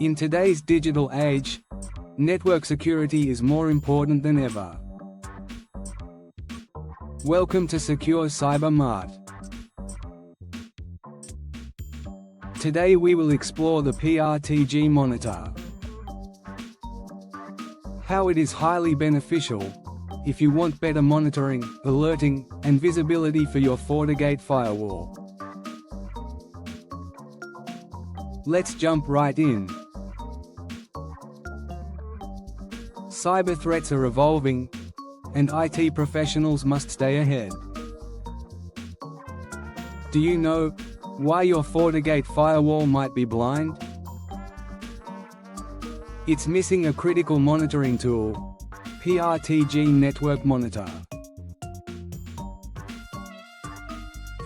In today's digital age, network security is more important than ever. Welcome to Secure Cyber Mart. Today we will explore the PRTG monitor. How it is highly beneficial if you want better monitoring, alerting, and visibility for your FortiGate firewall. Let's jump right in. Cyber threats are evolving, and IT professionals must stay ahead. Do you know why your FortiGate firewall might be blind? It's missing a critical monitoring tool, PRTG Network Monitor.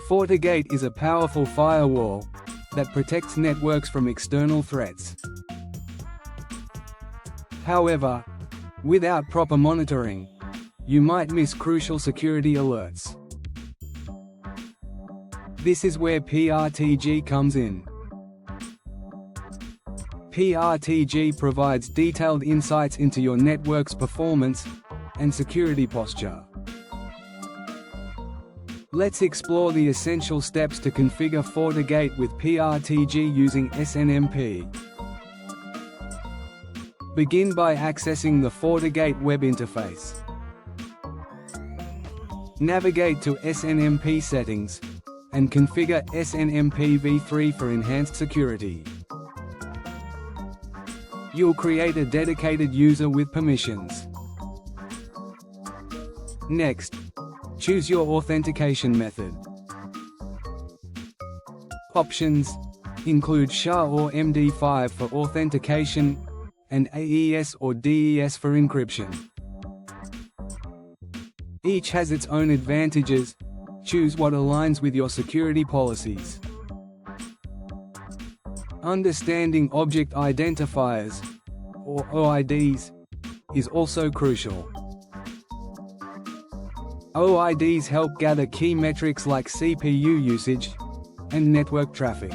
FortiGate is a powerful firewall that protects networks from external threats. However, without proper monitoring, you might miss crucial security alerts. This is where PRTG comes in. PRTG provides detailed insights into your network's performance and security posture. Let's explore the essential steps to configure FortiGate with PRTG using SNMP. Begin by accessing the FortiGate web interface. Navigate to SNMP settings, and configure SNMP v3 for enhanced security. You'll create a dedicated user with permissions. Next, choose your authentication method. Options include SHA or MD5 for authentication, and AES or DES for encryption. Each has its own advantages. Choose what aligns with your security policies. Understanding object identifiers, or OIDs, is also crucial. OIDs help gather key metrics like CPU usage and network traffic.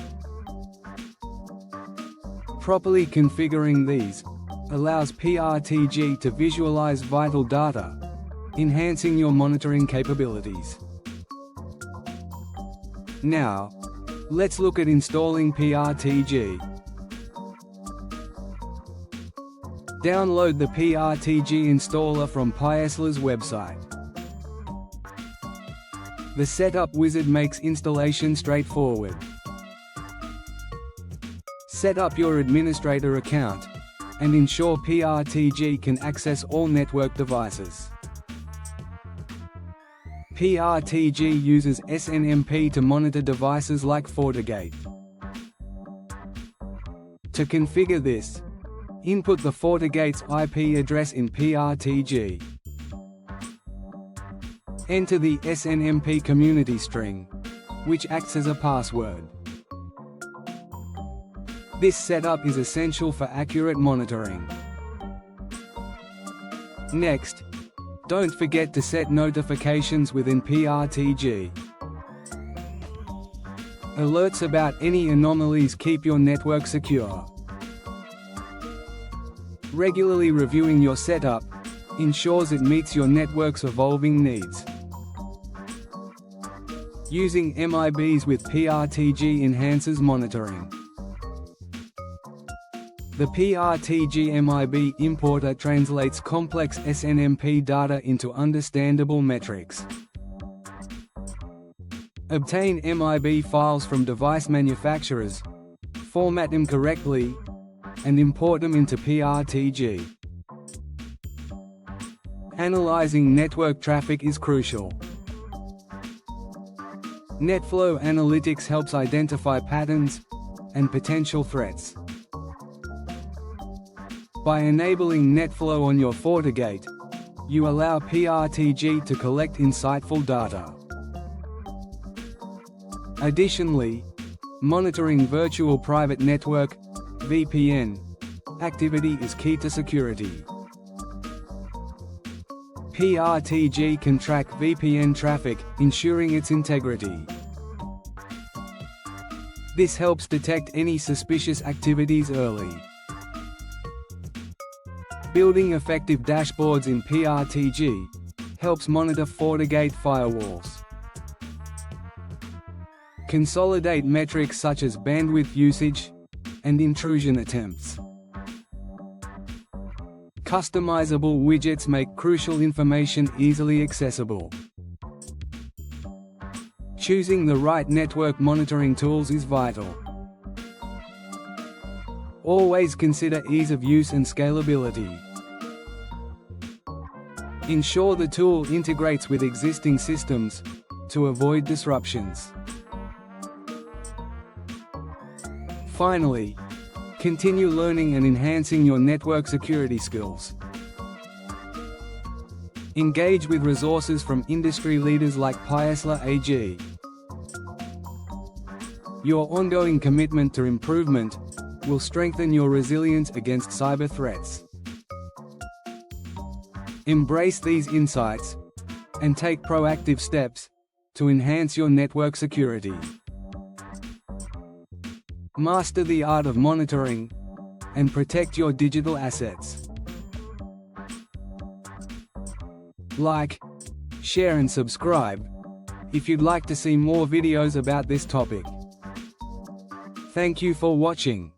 Properly configuring these allows PRTG to visualize vital data, enhancing your monitoring capabilities. Now, let's look at installing PRTG. Download the PRTG installer from Piesla's website. The setup wizard makes installation straightforward. Set up your administrator account, and ensure PRTG can access all network devices. PRTG uses SNMP to monitor devices like FortiGate. To configure this, input the FortiGate's IP address in PRTG. Enter the SNMP community string, which acts as a password. This setup is essential for accurate monitoring. Next, don't forget to set notifications within PRTG. Alerts about any anomalies keep your network secure. Regularly reviewing your setup ensures it meets your network's evolving needs. Using MIBs with PRTG enhances monitoring. The PRTG MIB importer translates complex SNMP data into understandable metrics. Obtain MIB files from device manufacturers, format them correctly, and import them into PRTG. Analyzing network traffic is crucial. NetFlow analytics helps identify patterns and potential threats. By enabling NetFlow on your FortiGate, you allow PRTG to collect insightful data. Additionally, monitoring virtual private network (VPN) activity is key to security. PRTG can track VPN traffic, ensuring its integrity. This helps detect any suspicious activities early. Building effective dashboards in PRTG helps monitor FortiGate firewalls. Consolidate metrics such as bandwidth usage and intrusion attempts. Customizable widgets make crucial information easily accessible. Choosing the right network monitoring tools is vital. Always consider ease of use and scalability. Ensure the tool integrates with existing systems to avoid disruptions. Finally, continue learning and enhancing your network security skills. Engage with resources from industry leaders like Piesler AG. Your ongoing commitment to improvement will strengthen your resilience against cyber threats. Embrace these insights and take proactive steps to enhance your network security. Master the art of monitoring and protect your digital assets. Like, share and subscribe if you'd like to see more videos about this topic. Thank you for watching.